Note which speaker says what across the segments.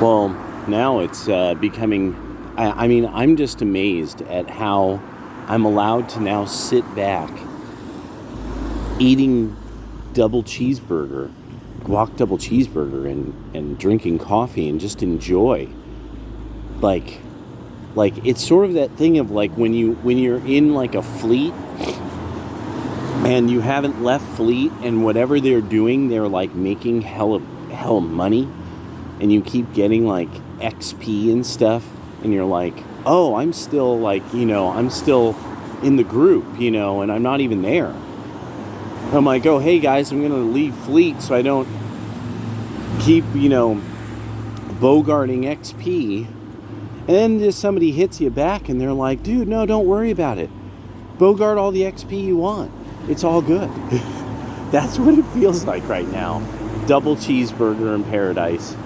Speaker 1: Well, now it's becoming, I mean, I'm just amazed at how I'm allowed to now sit back eating guac double cheeseburger and drinking coffee and just enjoy. Like it's sort of that thing of like when you're in like a fleet and you haven't left fleet and whatever they're doing, they're like making hell money. And you keep getting like XP and stuff, and you're like, oh, I'm still like, I'm still in the group, and I'm not even there. I'm like, oh, hey guys, I'm gonna leave fleet so I don't keep, bogarting XP. And then just somebody hits you back and they're like, dude, no, don't worry about it. Bogart all the XP you want. It's all good. That's what it feels like right now. Double cheeseburger in paradise.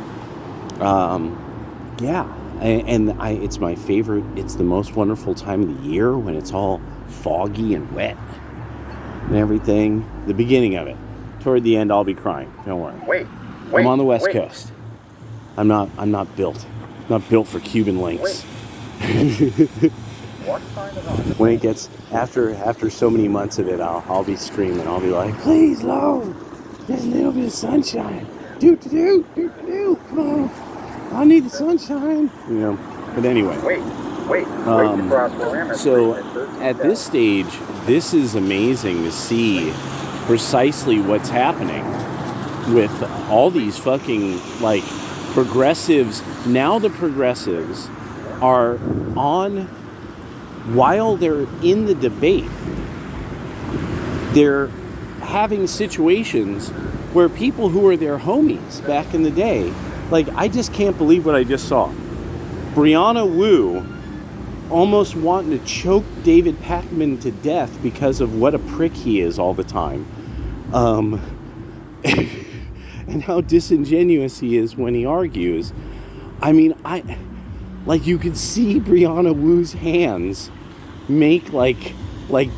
Speaker 1: It's my favorite. It's the most wonderful time of the year when it's all foggy and wet and everything. The beginning of it. Toward the end, I'll be crying. Don't worry.
Speaker 2: Wait.
Speaker 1: I'm on the West Coast. I'm not built for Cuban links.
Speaker 2: What kind of
Speaker 1: When it gets after so many months of it, I'll be screaming. I'll be like, please, Lord, just a little bit of sunshine. Do, come on. I need the sunshine. But anyway.
Speaker 2: Wait.
Speaker 1: So at this stage, this is amazing to see precisely what's happening with all these fucking like progressives. Now the progressives are on, while they're in the debate, they're having situations where people who were their homies back in the day, like, I just can't believe what I just saw. Brianna Wu almost wanting to choke David Pacman to death because of what a prick he is all the time. And how disingenuous he is when he argues. I mean, you could see Brianna Wu's hands make like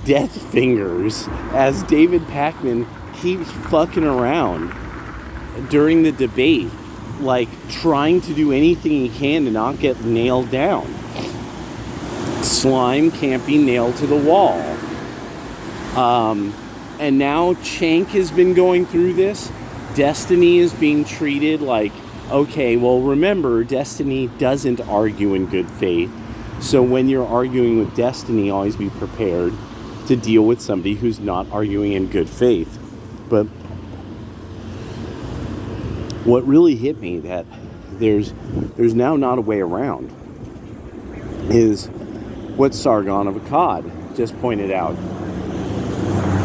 Speaker 1: death fingers as David Pacman keeps fucking around during the debate, like trying to do anything he can to not get nailed down. Slime can't be nailed to the wall. And now Chank has been going through this. Destiny is being treated like, okay, well, remember, Destiny doesn't argue in good faith. So when you're arguing with Destiny, always be prepared to deal with somebody who's not arguing in good faith. But what really hit me, that there's now not a way around, is what Sargon of Akkad just pointed out.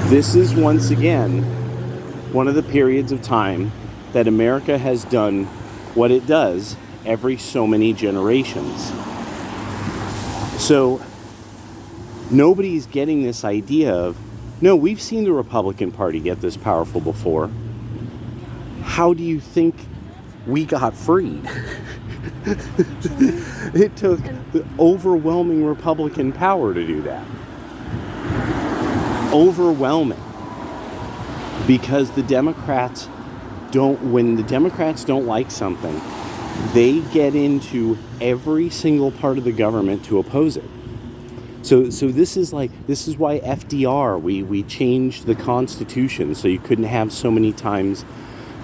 Speaker 1: This is once again one of the periods of time that America has done what it does every so many generations. So nobody's getting this idea of, no, we've seen the Republican Party get this powerful before. How do you think we got freed? It took the overwhelming Republican power to do that. Overwhelming. Because the Democrats when the Democrats don't like something, they get into every single part of the government to oppose it. So this is why FDR, we changed the Constitution so you couldn't have so many times,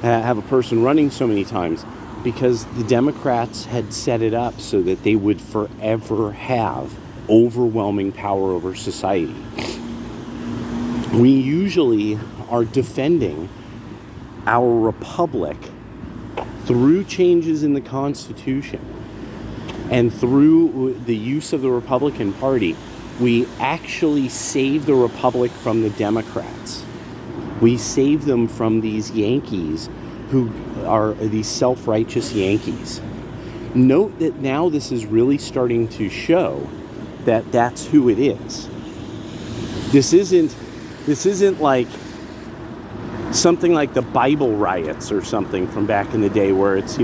Speaker 1: have a person running so many times, because the Democrats had set it up so that they would forever have overwhelming power over society. We usually are defending our republic through changes in the Constitution and through the use of the Republican Party. We actually save the republic from the Democrats. We save them from these Yankees who are these self-righteous Yankees. Note that now this is really starting to show that that's who it is. This isn't like something like the Bible riots or something from back in the day where it's,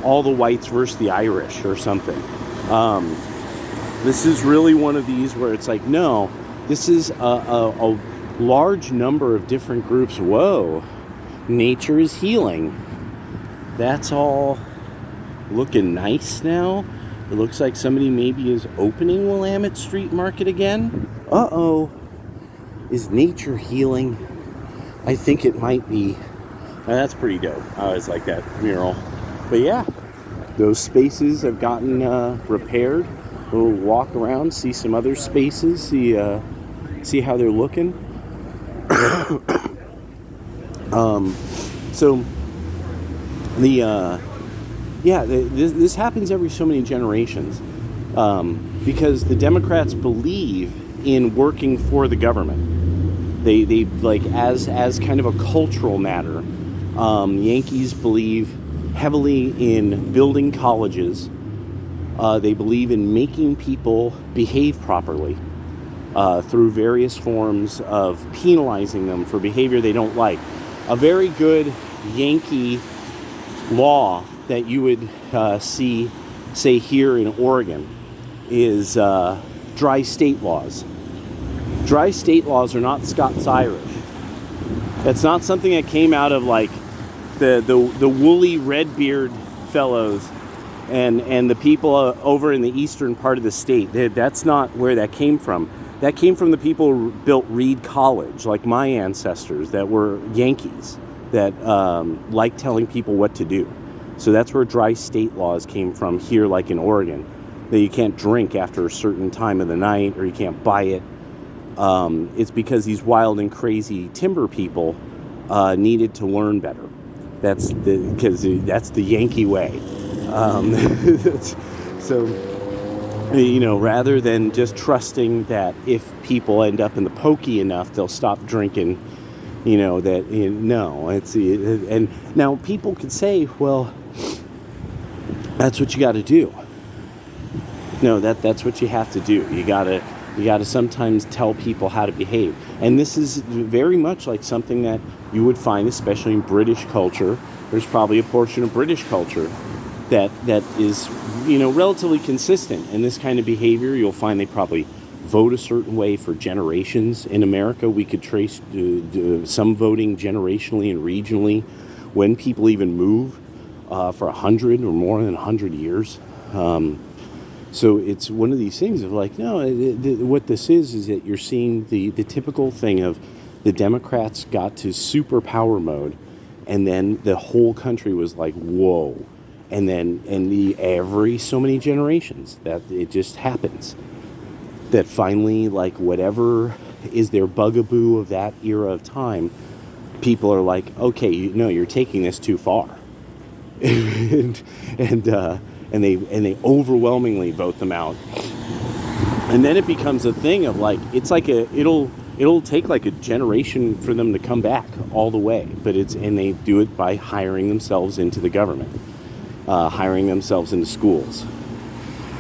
Speaker 1: all the whites versus the Irish or something. This is really one of these where it's like, no, this is a large number of different groups. Whoa, nature is healing. That's all looking nice now. It looks like somebody maybe is opening Willamette Street Market again. Uh-oh. Is nature healing? I think it might be. That's pretty dope. I always like that mural. But yeah, those spaces have gotten repaired. We'll walk around, see some other spaces, see how they're looking. So this happens every so many generations, because the Democrats believe in working for the government. They like as kind of a cultural matter. Yankees believe heavily in building colleges. They believe in making people behave properly through various forms of penalizing them for behavior they don't like. A very good Yankee law that you would say here in Oregon is dry state laws. Dry state laws are not Scots-Irish. That's not something that came out of like the woolly red-beard fellows and the people over in the eastern part of the state. That's not where that came from. That came from the people who built Reed College, like my ancestors, that were Yankees, that liked telling people what to do. So that's where dry state laws came from here, like in Oregon, that you can't drink after a certain time of the night or you can't buy it. It's because these wild and crazy timber people needed to learn better. Because that's the Yankee way. So, rather than just trusting that if people end up in the pokey enough, they'll stop drinking, no. And now people could say, well, that's what you got to do. No, that's what you have to do. You gotta sometimes tell people how to behave. And this is very much like something that you would find, especially in British culture. There's probably a portion of British culture that is, relatively consistent in this kind of behavior. You'll find they probably vote a certain way for generations. In America, we could trace some voting generationally and regionally when people even move for 100 or more than 100 years. So it's one of these things of like, no, what this is that you're seeing the typical thing of the Democrats got to superpower mode, and then the whole country was like, whoa. And then every so many generations that it just happens that finally, like, whatever is their bugaboo of that era of time, people are like, okay, you're taking this too far. and they overwhelmingly vote them out. And then it becomes a thing of like, it's like it'll take like a generation for them to come back all the way. And they do it by hiring themselves into the government, hiring themselves into schools.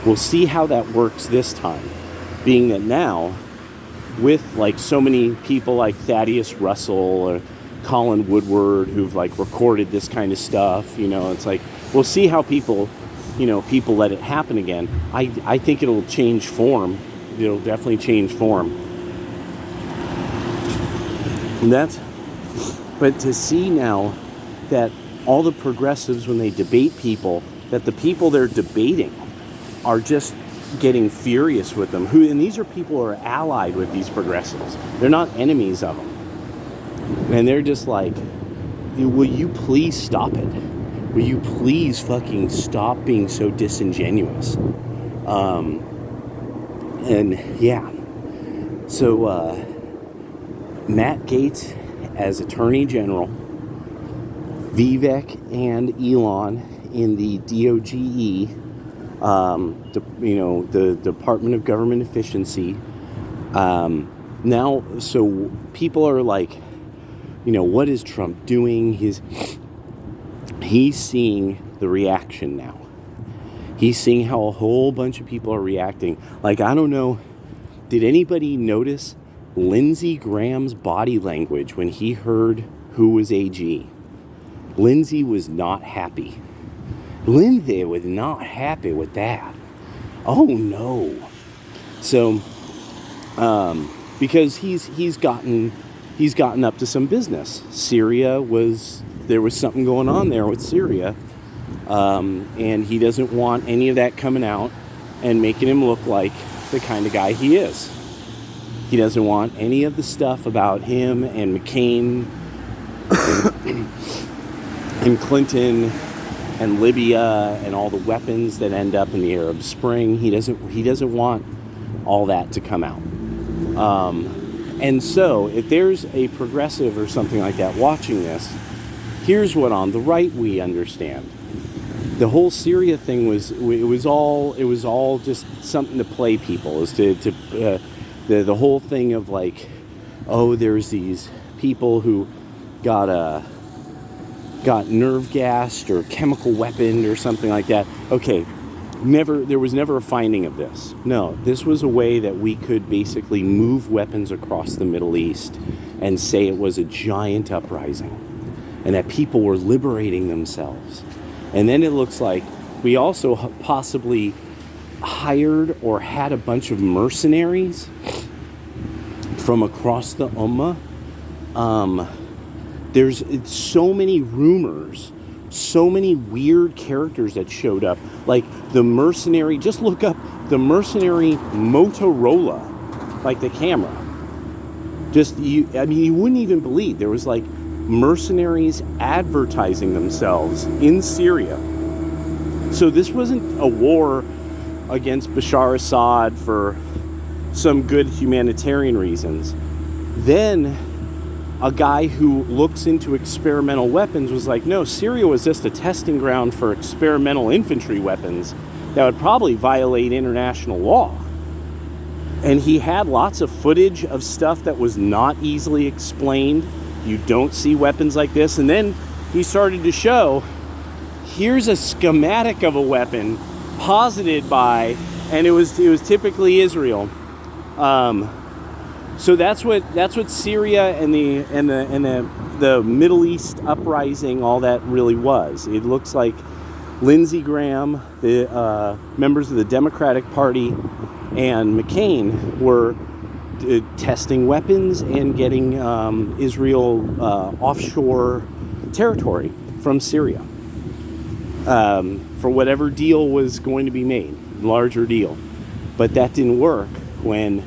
Speaker 1: We'll see how that works this time, being that now with like so many people like Thaddeus Russell or Colin Woodward who've like recorded this kind of stuff, it's like, we'll see how people let it happen again. I think it'll change form. It'll definitely change form. But to see now that all the progressives, when they debate people, that the people they're debating are just getting furious with them. And these are people who are allied with these progressives. They're not enemies of them. And they're just like, will you please stop it? Will you please fucking stop being so disingenuous? So Matt Gaetz as Attorney General, Vivek and Elon in the DOGE, the Department of Government Efficiency. Now, so people are like, what is Trump doing? He's seeing the reaction now. He's seeing how a whole bunch of people are reacting. Like, I don't know, did anybody notice Lindsey Graham's body language when he heard who was AG? Lindsey was not happy. Lindsey was not happy with that. Oh no. So, because he's gotten up to some business. There was something going on there with Syria, And he doesn't want any of that coming out and making him look like the kind of guy he is. He doesn't want any of the stuff about him and McCain and Clinton and Libya and all the weapons that end up in the Arab Spring. He doesn't want all that to come out. And so if there's a progressive or something like that watching this, here's what on the right we understand. The whole Syria thing was all just something to play people. Is the whole thing of like, oh, there's these people who got nerve gassed or chemical weaponed or something like that. Okay, there was never a finding of this. No, this was a way that we could basically move weapons across the Middle East and say it was a giant uprising and that people were liberating themselves. And then it looks like we also possibly hired or had a bunch of mercenaries from across the Ummah. There's so many rumors, so many weird characters that showed up. Like the mercenary, just look up the mercenary Motorola, like the camera. You wouldn't even believe there was like mercenaries advertising themselves in Syria. So this wasn't a war against Bashar Assad for some good humanitarian reasons. Then a guy who looks into experimental weapons was like, no, Syria was just a testing ground for experimental infantry weapons that would probably violate international law. And he had lots of footage of stuff that was not easily explained. You don't see weapons like this. And then he started to show, here's a schematic of a weapon posited by, and it was typically Israel. So that's what Syria and the Middle East uprising, all that really was. It looks like Lindsey Graham, the members of the Democratic Party, and McCain were testing weapons and getting Israel offshore territory from Syria for whatever deal was going to be made, larger deal. But that didn't work when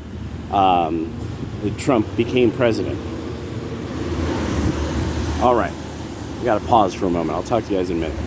Speaker 1: Trump became president. All right, I got to pause for a moment. I'll talk to you guys in a minute.